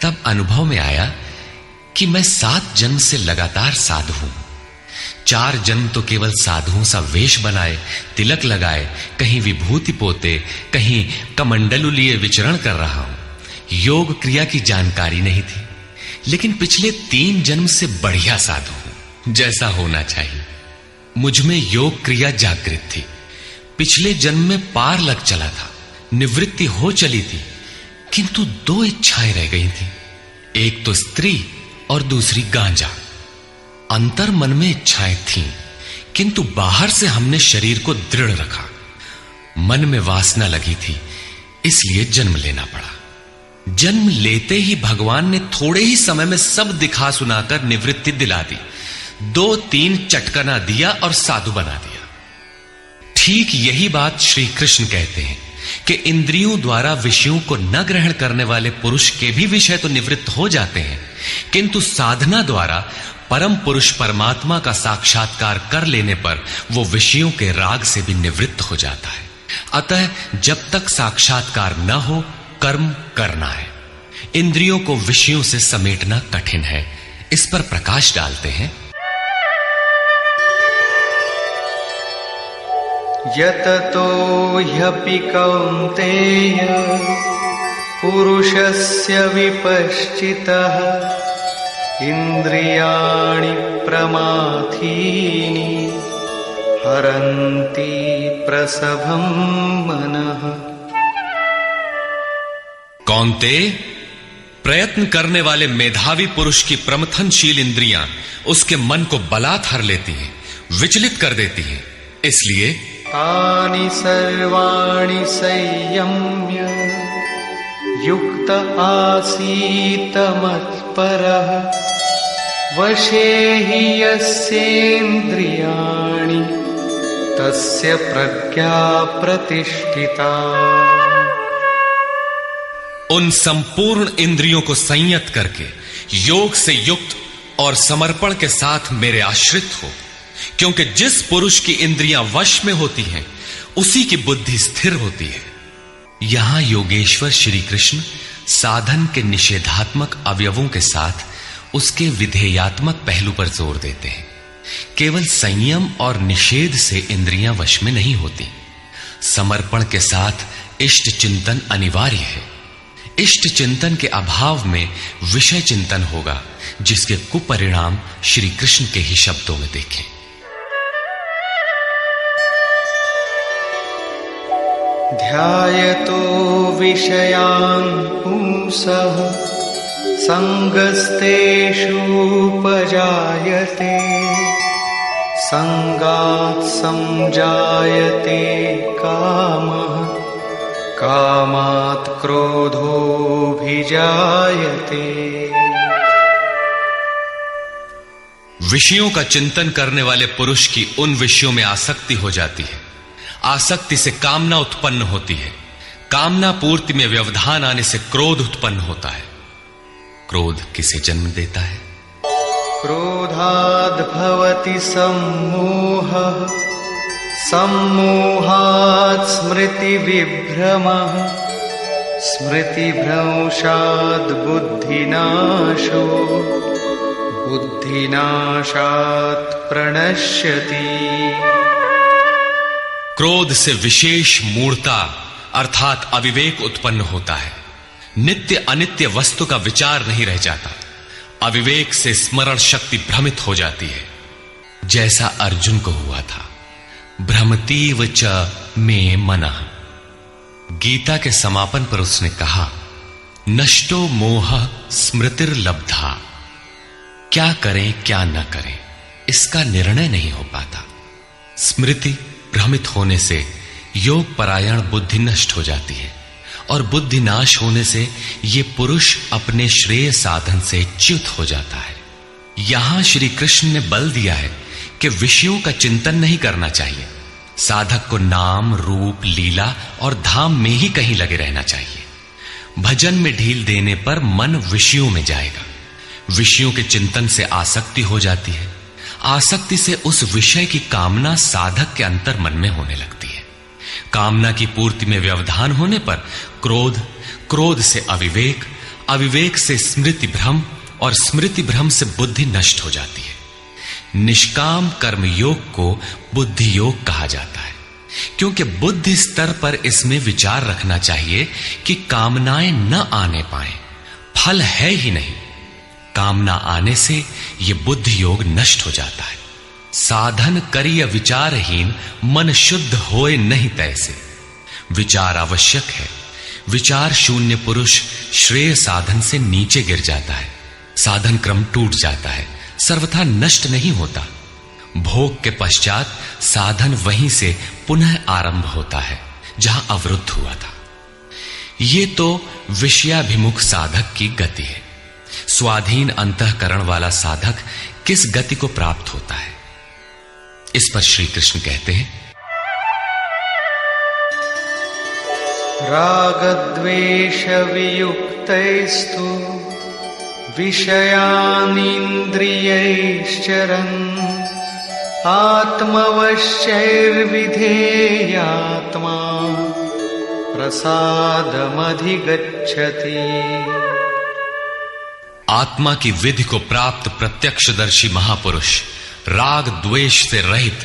तब अनुभव में आया कि मैं 7 जन्म से लगातार साधु हूं। 4 जन्म तो केवल साधुओं सा वेश बनाए, तिलक लगाए, कहीं विभूति पोते, कहीं कमंडलू लिए विचरण कर रहा हूं। योग क्रिया की जानकारी नहीं थी, लेकिन पिछले 3 जन्म से बढ़िया साधु हूं, जैसा होना चाहिए। मुझ में योग क्रिया जागृत थी। पिछले जन्म में पार लग चला था, निवृत्ति हो चली थी, किंतु 2 इच्छाएं रह गई थी, एक तो स्त्री और दूसरी गांजा। अंतर मन में इच्छाएं थीं, किंतु बाहर से हमने शरीर को दृढ़ रखा। मन में वासना लगी थी, इसलिए जन्म लेना पड़ा। जन्म लेते ही भगवान ने थोड़े ही समय में सब दिखा सुनाकर निवृत्ति दिला दी। 2-3 चटकना दिया और साधु बना दिया। ठीक यही बात श्री कृष्ण कहते हैं कि इंद्रियों द्वारा विषयों को न ग्रहण करने वाले पुरुष के भी विषय तो निवृत्त हो जाते हैं, किंतु साधना द्वारा परम पुरुष परमात्मा का साक्षात्कार कर लेने पर वो विषयों के राग से भी निवृत्त हो जाता है। अतः जब तक साक्षात्कार न हो, कर्म करना है। इंद्रियों को विषयों से समेटना कठिन है। इस पर प्रकाश डालते हैं। यततो ह्यपि कौन्तेय पुरुषस्य विपश्चितः इंद्रियाणि प्रमाथीनि हरन्ति प्रसभं मनः। कौन्तेय, प्रयत्न करने वाले मेधावी पुरुष की प्रमथनशील इंद्रियां उसके मन को बलात् हर लेती हैं, विचलित कर देती हैं। इसलिए तानि सर्वाणि संयम्य युक्त आसीत मत्परः वशे हि यस्येन्द्रियाणि तस्य प्रज्ञा प्रतिष्ठिता। उन संपूर्ण इंद्रियों को संयत करके योग से युक्त और समर्पण के साथ मेरे आश्रित हो, क्योंकि जिस पुरुष की इंद्रियां वश में होती हैं उसी की बुद्धि स्थिर होती है। यहां योगेश्वर श्री कृष्ण साधन के निषेधात्मक अवयवों के साथ उसके विधेयात्मक पहलू पर जोर देते हैं। केवल संयम और निषेध से इंद्रियां वश में नहीं होती। समर्पण के साथ इष्ट चिंतन अनिवार्य है। इष्ट चिंतन के अभाव में विषय चिंतन होगा, जिसके कुपरिणाम श्री कृष्ण के ही शब्दों में देखें। ध्यायतो विषयान् पुंसः संगस्तेषूपजायते संगात् संजायते कामः कामात् क्रोधोऽभिजायते। विषयों का चिंतन करने वाले पुरुष की उन विषयों में आसक्ति हो जाती है। आसक्ति से कामना उत्पन्न होती है। कामना पूर्ति में व्यवधान आने से क्रोध उत्पन्न होता है। क्रोध किसे जन्म देता है? क्रोधाद् भवति सम्मोहः सम्मोहात् स्मृति विभ्रमः स्मृतिभ्रंशात् बुद्धिनाशो बुद्धिनाशात् प्रणश्यति। क्रोध से विशेष मूढ़ता अर्थात अविवेक उत्पन्न होता है। नित्य अनित्य वस्तु का विचार नहीं रह जाता। अविवेक से स्मरण शक्ति भ्रमित हो जाती है, जैसा अर्जुन को हुआ था। भ्रमतीव च मे मनः। गीता के समापन पर उसने कहा, नष्टो मोह स्मृतिर्लब्धा। क्या करें क्या न करें, इसका निर्णय नहीं हो पाता। स्मृति भ्रमित होने से योग परायण बुद्धि नष्ट हो जाती है, और बुद्धि नाश होने से ये पुरुष अपने श्रेय साधन से च्युत हो जाता है। यहां श्री कृष्ण ने बल दिया है कि विषयों का चिंतन नहीं करना चाहिए। साधक को नाम, रूप, लीला और धाम में ही कहीं लगे रहना चाहिए। भजन में ढील देने पर मन विषयों में जाएगा। विषयों के चिंतन से आसक्ति हो जाती है। आसक्ति से उस विषय की कामना साधक के अंतर मन में होने लगती है। कामना की पूर्ति में व्यवधान होने पर क्रोध, क्रोध से अविवेक, अविवेक से स्मृति भ्रम और स्मृति भ्रम से बुद्धि नष्ट हो जाती है। निष्काम कर्म योग को बुद्धि योग कहा जाता है, क्योंकि बुद्धि स्तर पर इसमें विचार रखना चाहिए कि कामनाएं न आने पाए, फल है ही नहीं। कामना आने से यह बुद्धि योग नष्ट हो जाता है। साधन करिय विचारहीन, मन शुद्ध होए नहीं तैसे। विचार आवश्यक है। विचार शून्य पुरुष श्रेय साधन से नीचे गिर जाता है। साधन क्रम टूट जाता है, सर्वथा नष्ट नहीं होता। भोग के पश्चात साधन वहीं से पुनः आरंभ होता है जहां अवरुद्ध हुआ था। ये तो विषयाभिमुख साधक की गति है। स्वाधीन अंतःकरण वाला साधक किस गति को प्राप्त होता है? इस पर श्री कृष्ण कहते हैं, रागद्वेष वियुक्तैस्तु विषयानिन्द्रियैश्चरन् आत्मवश्यैर्विधेयात्मा प्रसादमधिगच्छति। आत्मा की विधि को प्राप्त प्रत्यक्षदर्शी महापुरुष राग द्वेष से रहित,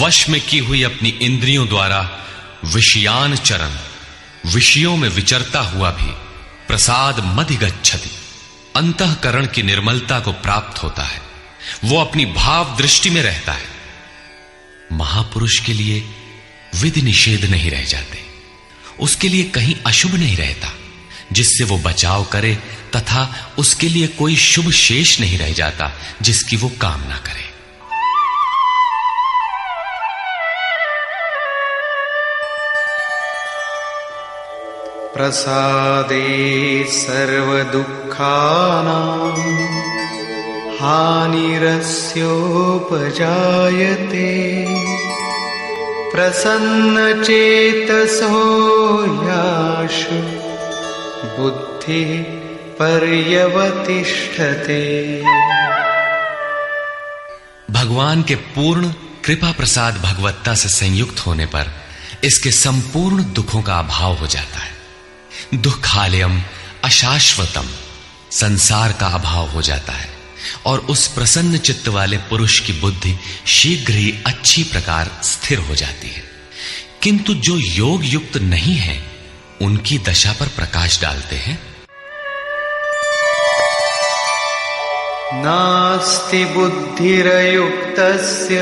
वश में की हुई अपनी इंद्रियों द्वारा विषयान चरण, विषयों में विचरता हुआ भी प्रसाद मधिगच्छति, अंतःकरण की निर्मलता को प्राप्त होता है। वो अपनी भाव दृष्टि में रहता है। महापुरुष के लिए विधि निषेध नहीं रह जाते, उसके लिए कहीं अशुभ नहीं रहता जिससे वो बचाव करे, तथा उसके लिए कोई शुभ शेष नहीं रह जाता जिसकी वो कामना करे। प्रसादे सर्वदुःखानां हानिरस्योपजायते प्रसन्नचेतसो याशु बुद्धिः पर्यवतिष्ठते। भगवान के पूर्ण कृपा प्रसाद भगवत्ता से संयुक्त होने पर इसके संपूर्ण दुखों का अभाव हो जाता है। दुखालयम अशाश्वतम, संसार का अभाव हो जाता है और उस प्रसन्न चित्त वाले पुरुष की बुद्धि शीघ्र ही अच्छी प्रकार स्थिर हो जाती है। किंतु जो योग युक्त नहीं है उनकी दशा पर प्रकाश डालते हैं। नास्ति बुद्धिरयुक्तस्य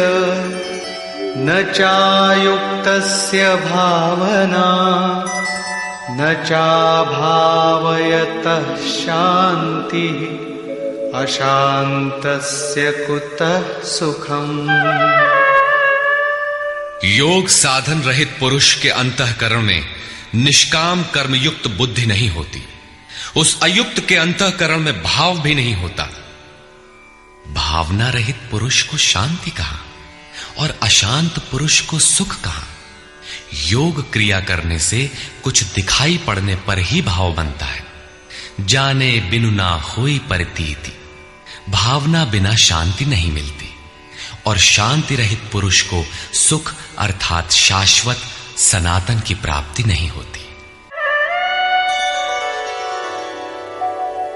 न चायुक्तस्य भावना न चाभावयतः शान्तिः अशान्तस्य कुतः सुखम्। योग साधन रहित पुरुष के अंतःकरण में निष्काम कर्मयुक्त बुद्धि नहीं होती। उस अयुक्त के अंतःकरण में भाव भी नहीं होता। भावना रहित पुरुष को शांति कहा और अशांत पुरुष को सुख कहा। योग क्रिया करने से कुछ दिखाई पड़ने पर ही भाव बनता है। जाने बिनु ना होई प्रतीति, भावना बिना शांति नहीं मिलती और शांति रहित पुरुष को सुख अर्थात शाश्वत सनातन की प्राप्ति नहीं होती।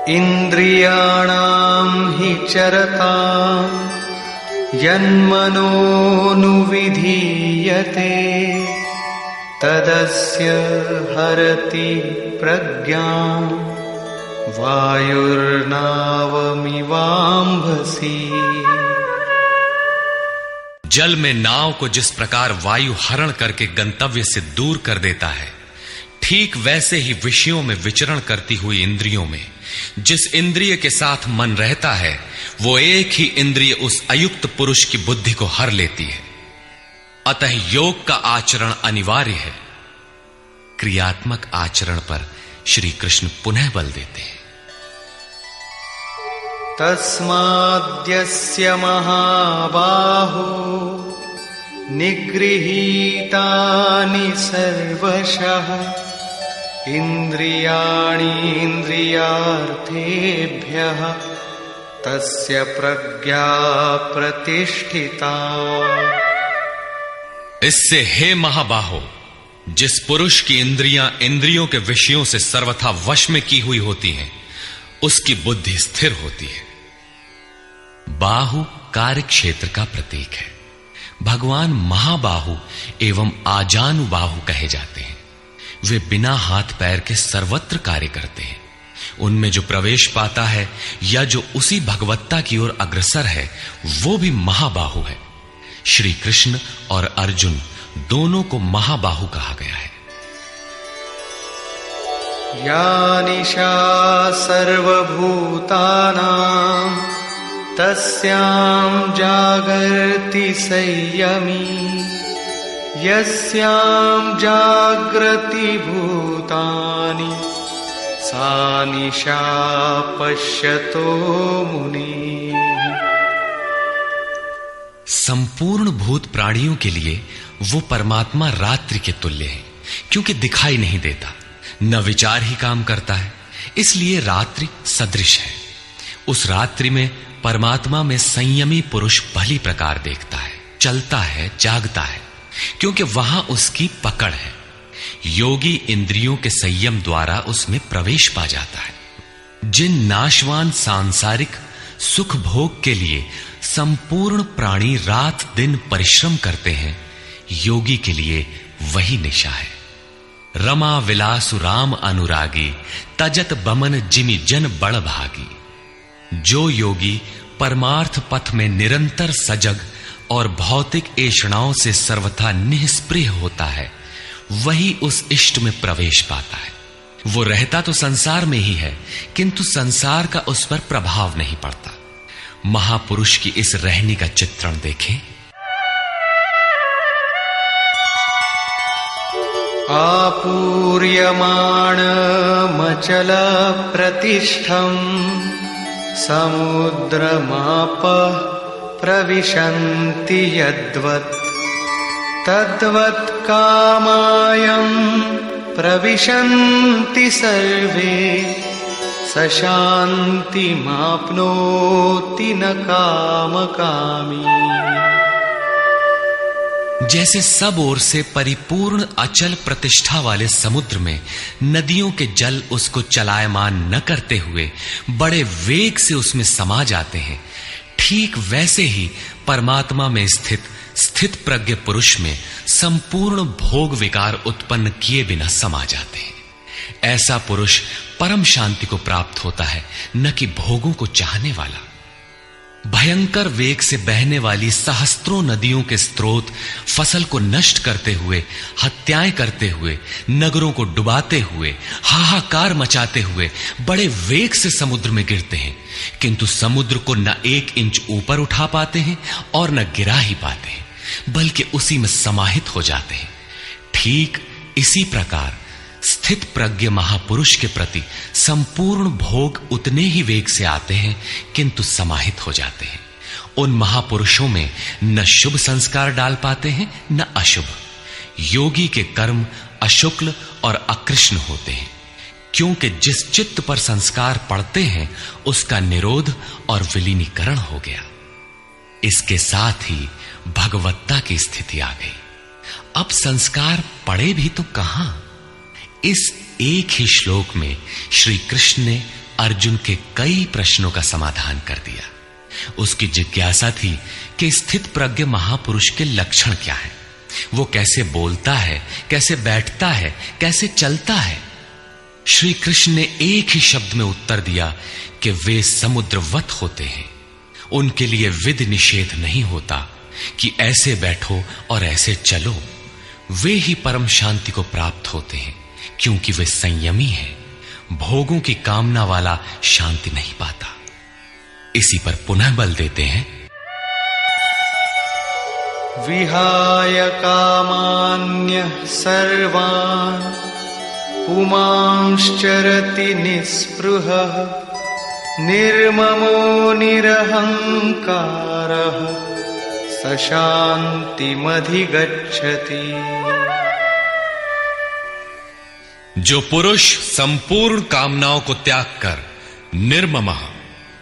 इंद्रियाणां हि चरतां यन्मनोनुविधीयते तदस्य हरति प्रज्ञां वायुर्नावमिवाम्भसि। जल में नाव को जिस प्रकार वायु हरण करके गंतव्य से दूर कर देता है, ठीक वैसे ही विषयों में विचरण करती हुई इंद्रियों में जिस इंद्रिय के साथ मन रहता है, वो एक ही इंद्रिय उस अयुक्त पुरुष की बुद्धि को हर लेती है। अतः योग का आचरण अनिवार्य है। क्रियात्मक आचरण पर श्री कृष्ण पुनः बल देते हैं। तस्माद्यस्य महाबाहो निगृहीतानि सर्वशः इन्द्रियाणीन्द्रियार्थेभ्यः तस्य प्रज्ञा प्रतिष्ठिता। इससे हे महाबाहो, जिस पुरुष की इंद्रियां इंद्रियों के विषयों से सर्वथा वश में की हुई होती हैं, उसकी बुद्धि स्थिर होती है। बाहु कार्य क्षेत्र का प्रतीक है। भगवान महाबाहु एवं आजानुबाहु कहे जाते हैं। वे बिना हाथ पैर के सर्वत्र कार्य करते हैं। उनमें जो प्रवेश पाता है या जो उसी भगवत्ता की ओर अग्रसर है, वो भी महाबाहु है। श्री कृष्ण और अर्जुन दोनों को महाबाहु कहा गया है। या निशा सर्वभूतानां तस्यां जागर्ति संयमी यस्यां जागृति भूतानि सा निशा पश्यतो मुनि। संपूर्ण भूत प्राणियों के लिए वो परमात्मा रात्रि के तुल्य है, क्योंकि दिखाई नहीं देता, न विचार ही काम करता है, इसलिए रात्रि सदृश है। उस रात्रि में परमात्मा में संयमी पुरुष भली प्रकार देखता है, चलता है, जागता है, क्योंकि वहां उसकी पकड़ है। योगी इंद्रियों के संयम द्वारा उसमें प्रवेश पा जाता है। जिन नाशवान सांसारिक सुख भोग के लिए संपूर्ण प्राणी रात दिन परिश्रम करते हैं, योगी के लिए वही निशा है। रमा विलासु राम अनुरागी तजत बमन जिमि जन बड़ भागी। जो योगी परमार्थ पथ में निरंतर सजग और भौतिक ऐषणाओं से सर्वथा निस्पृह होता है, वही उस इष्ट में प्रवेश पाता है। वो रहता तो संसार में ही है, किंतु संसार का उस पर प्रभाव नहीं पड़ता। महापुरुष की इस रहनी का चित्रण देखें। आपूर्यमाणमचल प्रतिष्ठम् समुद्रमापः प्रविशन्ति यद्वत् तद्वत् कामायं प्रविशन्ति सर्वे स शान्तिमाप्नोति न कामकामी। जैसे सब ओर से परिपूर्ण अचल प्रतिष्ठा वाले समुद्र में नदियों के जल उसको चलायमान न करते हुए बड़े वेग से उसमें समा जाते हैं, ठीक वैसे ही परमात्मा में स्थित प्रज्ञ पुरुष में संपूर्ण भोग विकार उत्पन्न किए बिना समा जाते हैं। ऐसा पुरुष परम शांति को प्राप्त होता है, न कि भोगों को चाहने वाला। भयंकर वेग से बहने वाली सहस्त्रों नदियों के स्रोत फसल को नष्ट करते हुए, हत्याएं करते हुए, नगरों को डुबाते हुए, हाहाकार मचाते हुए बड़े वेग से समुद्र में गिरते हैं, किंतु समुद्र को न 1 इंच ऊपर उठा पाते हैं और न गिरा ही पाते हैं, बल्कि उसी में समाहित हो जाते हैं। ठीक इसी प्रकार स्थित प्रज्ञ महापुरुष के प्रति संपूर्ण भोग उतने ही वेग से आते हैं, किंतु समाहित हो जाते हैं। उन महापुरुषों में न शुभ संस्कार डाल पाते हैं, न अशुभ। योगी के कर्म अशुक्ल और अकृष्ण होते हैं, क्योंकि जिस चित्त पर संस्कार पड़ते हैं उसका निरोध और विलीनीकरण हो गया। इसके साथ ही भगवत्ता की स्थिति आ गई। अब संस्कार पड़े भी तो कहां। इस एक ही श्लोक में श्री कृष्ण ने अर्जुन के कई प्रश्नों का समाधान कर दिया। उसकी जिज्ञासा थी कि स्थित प्रज्ञ महापुरुष के लक्षण क्या हैं, वो कैसे बोलता है, कैसे बैठता है, कैसे चलता है। श्री कृष्ण ने एक ही शब्द में उत्तर दिया कि वे समुद्रवत होते हैं। उनके लिए विध निषेध नहीं होता कि ऐसे बैठो और ऐसे चलो। वे ही परम शांति को प्राप्त होते हैं, क्योंकि वे संयमी हैं। भोगों की कामना वाला शांति नहीं पाता। इसी पर पुनः बल देते हैं। विहाय कामान्यः सर्वान् पुमांश्चरति निःस्पृहः निर्ममो निरहंकारः स शान्तिमधिगच्छति। जो पुरुष संपूर्ण कामनाओं को त्याग कर निर्ममः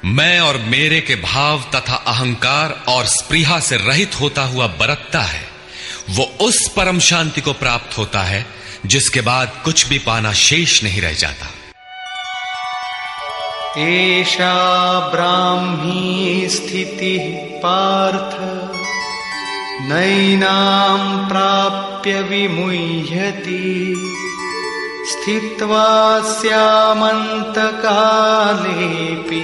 मैं और मेरे के भाव तथा अहंकार और स्पृहा से रहित होता हुआ बरतता है, वो उस परम शांति को प्राप्त होता है जिसके बाद कुछ भी पाना शेष नहीं रह जाता। एषा ब्राह्मी स्थितिः पार्थ नैनां प्राप्य विमुह्यति स्थित्वा स्यामन्तकालेऽपि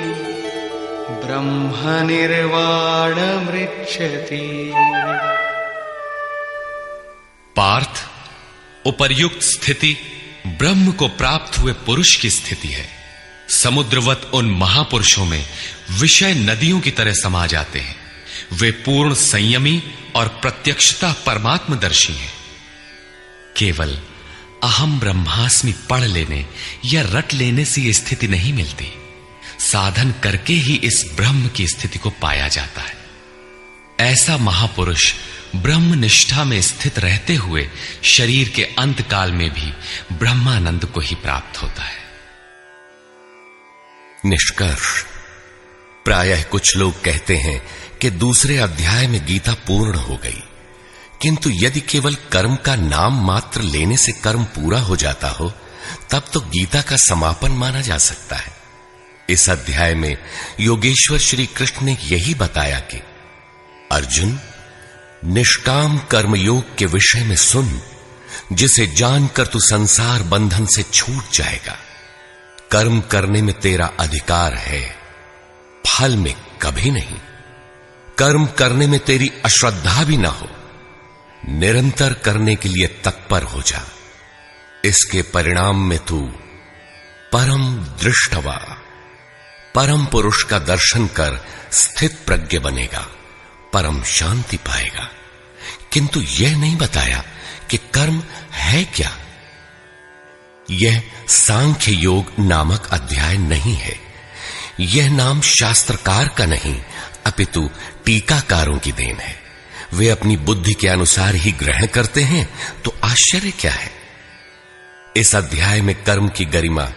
ब्रह्मनिर्वाणमृच्छति। पार्थ, उपर्युक्त स्थिति ब्रह्म को प्राप्त हुए पुरुष की स्थिति है। समुद्रवत उन महापुरुषों में विषय नदियों की तरह समा जाते हैं। वे पूर्ण संयमी और प्रत्यक्षता परमात्मदर्शी हैं। केवल अहम ब्रह्मास्मि पढ़ लेने या रट लेने से यह स्थिति नहीं मिलती। साधन करके ही इस ब्रह्म की स्थिति को पाया जाता है। ऐसा महापुरुष ब्रह्म निष्ठा में स्थित रहते हुए शरीर के अंत काल में भी ब्रह्मानंद को ही प्राप्त होता है। निष्कर्ष, प्रायः कुछ लोग कहते हैं कि दूसरे अध्याय में गीता पूर्ण हो गई, किंतु यदि केवल कर्म का नाम मात्र लेने से कर्म पूरा हो जाता हो तब तो गीता का समापन माना जा सकता है। इस अध्याय में योगेश्वर श्री कृष्ण ने यही बताया कि अर्जुन, निष्काम कर्मयोग के विषय में सुन, जिसे जानकर तू संसार बंधन से छूट जाएगा। कर्म करने में तेरा अधिकार है, फल में कभी नहीं। कर्म करने में तेरी अश्रद्धा भी ना हो, निरंतर करने के लिए तत्पर हो जा। इसके परिणाम में तू परम दृष्टवा, परम पुरुष का दर्शन कर स्थित प्रज्ञ बनेगा, परम शांति पाएगा। किंतु यह नहीं बताया कि कर्म है क्या। यह सांख्य योग नामक अध्याय नहीं है। यह नाम शास्त्रकार का नहीं अपितु टीकाकारों की देन है। वे अपनी बुद्धि के अनुसार ही ग्रहण करते हैं, तो आश्चर्य क्या है। इस अध्याय में कर्म की गरिमा,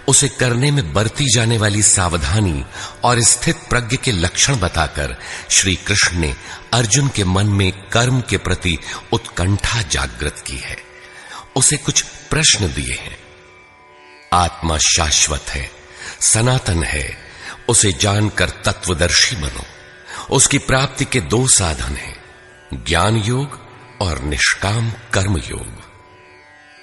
उसे करने में बरती जाने वाली सावधानी और स्थित प्रज्ञ के लक्षण बताकर श्री कृष्ण ने अर्जुन के मन में कर्म के प्रति उत्कंठा जागृत की है। उसे कुछ प्रश्न दिए हैं। आत्मा शाश्वत है, सनातन है, उसे जानकर तत्वदर्शी बनो। उसकी प्राप्ति के दो साधन हैं, ज्ञान योग और निष्काम कर्म योग।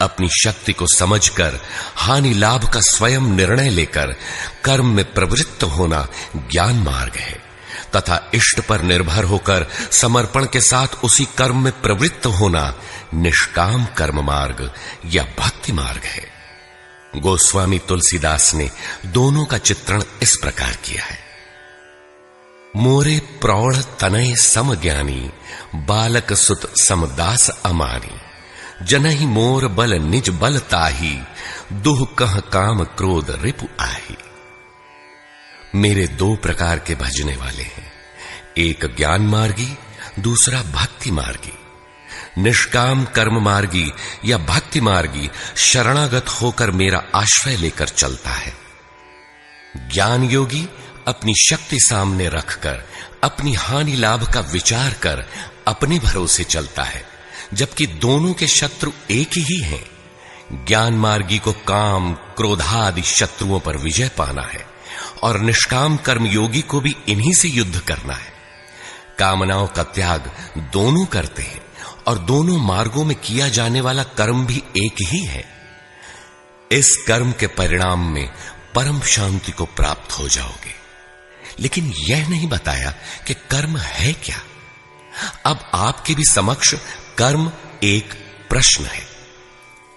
अपनी शक्ति को समझकर हानि लाभ का स्वयं निर्णय लेकर कर्म में प्रवृत्त होना ज्ञान मार्ग है, तथा इष्ट पर निर्भर होकर समर्पण के साथ उसी कर्म में प्रवृत्त होना निष्काम कर्म मार्ग या भक्ति मार्ग है। गोस्वामी तुलसीदास ने दोनों का चित्रण इस प्रकार किया है। मोरे प्रौढ़ तनय सम ज्ञानी, बालक सुत समदास अमानी। जनहि मोर बल निज बल ताही, दुह कह काम क्रोध रिपु आही। मेरे दो प्रकार के भजने वाले हैं, एक ज्ञान मार्गी, दूसरा भक्ति मार्गी। निष्काम कर्म मार्गी या भक्ति मार्गी शरणागत होकर मेरा आश्रय लेकर चलता है। ज्ञान योगी अपनी शक्ति सामने रखकर अपनी हानि लाभ का विचार कर अपने भरोसे चलता है, जबकि दोनों के शत्रु एक ही हैं। ज्ञान मार्गी को काम क्रोधादि शत्रुओं पर विजय पाना है और निष्काम कर्म योगी को भी इन्हीं से युद्ध करना है। कामनाओं का त्याग दोनों करते हैं और दोनों मार्गों में किया जाने वाला कर्म भी एक ही है। इस कर्म के परिणाम में परम शांति को प्राप्त हो जाओगे। लेकिन यह नहीं बताया कि कर्म है क्या। अब आपके भी समक्ष कर्म एक प्रश्न है।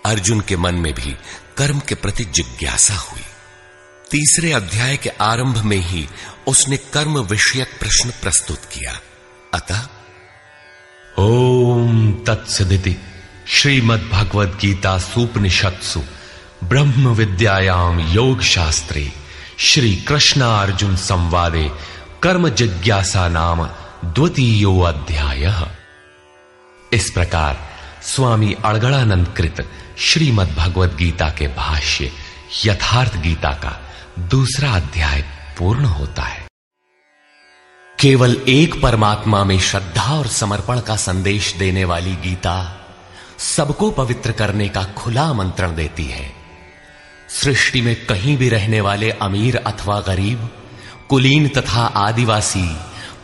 अर्जुन के मन में भी कर्म के प्रति जिज्ञासा हुई। तीसरे अध्याय के आरंभ में ही उसने कर्म विषयक प्रश्न प्रस्तुत किया। अतः ओम तत्सदिति श्रीमद् भगवद गीता सूपनिषत्सु ब्रह्म विद्यायाम योग शास्त्रे श्री कृष्ण अर्जुन संवादे कर्म जिज्ञासा नाम द्वितीयो अध्यायः। इस प्रकार स्वामी अड़गड़ानंद कृत श्रीमद् भगवद गीता के भाष्य यथार्थ गीता का दूसरा अध्याय पूर्ण होता है। केवल एक परमात्मा में श्रद्धा और समर्पण का संदेश देने वाली गीता सबको पवित्र करने का खुला आमंत्रण देती है। सृष्टि में कहीं भी रहने वाले अमीर अथवा गरीब, कुलीन तथा आदिवासी,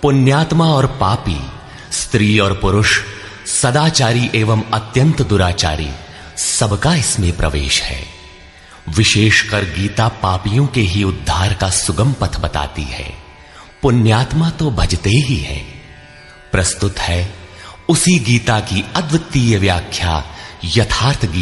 पुण्यात्मा और पापी, स्त्री और पुरुष, सदाचारी एवं अत्यंत दुराचारी, सबका इसमें प्रवेश है। विशेषकर गीता पापियों के ही उद्धार का सुगम पथ बताती है। पुण्यात्मा तो भजते ही है। प्रस्तुत है उसी गीता की अद्वितीय व्याख्या यथार्थ गीता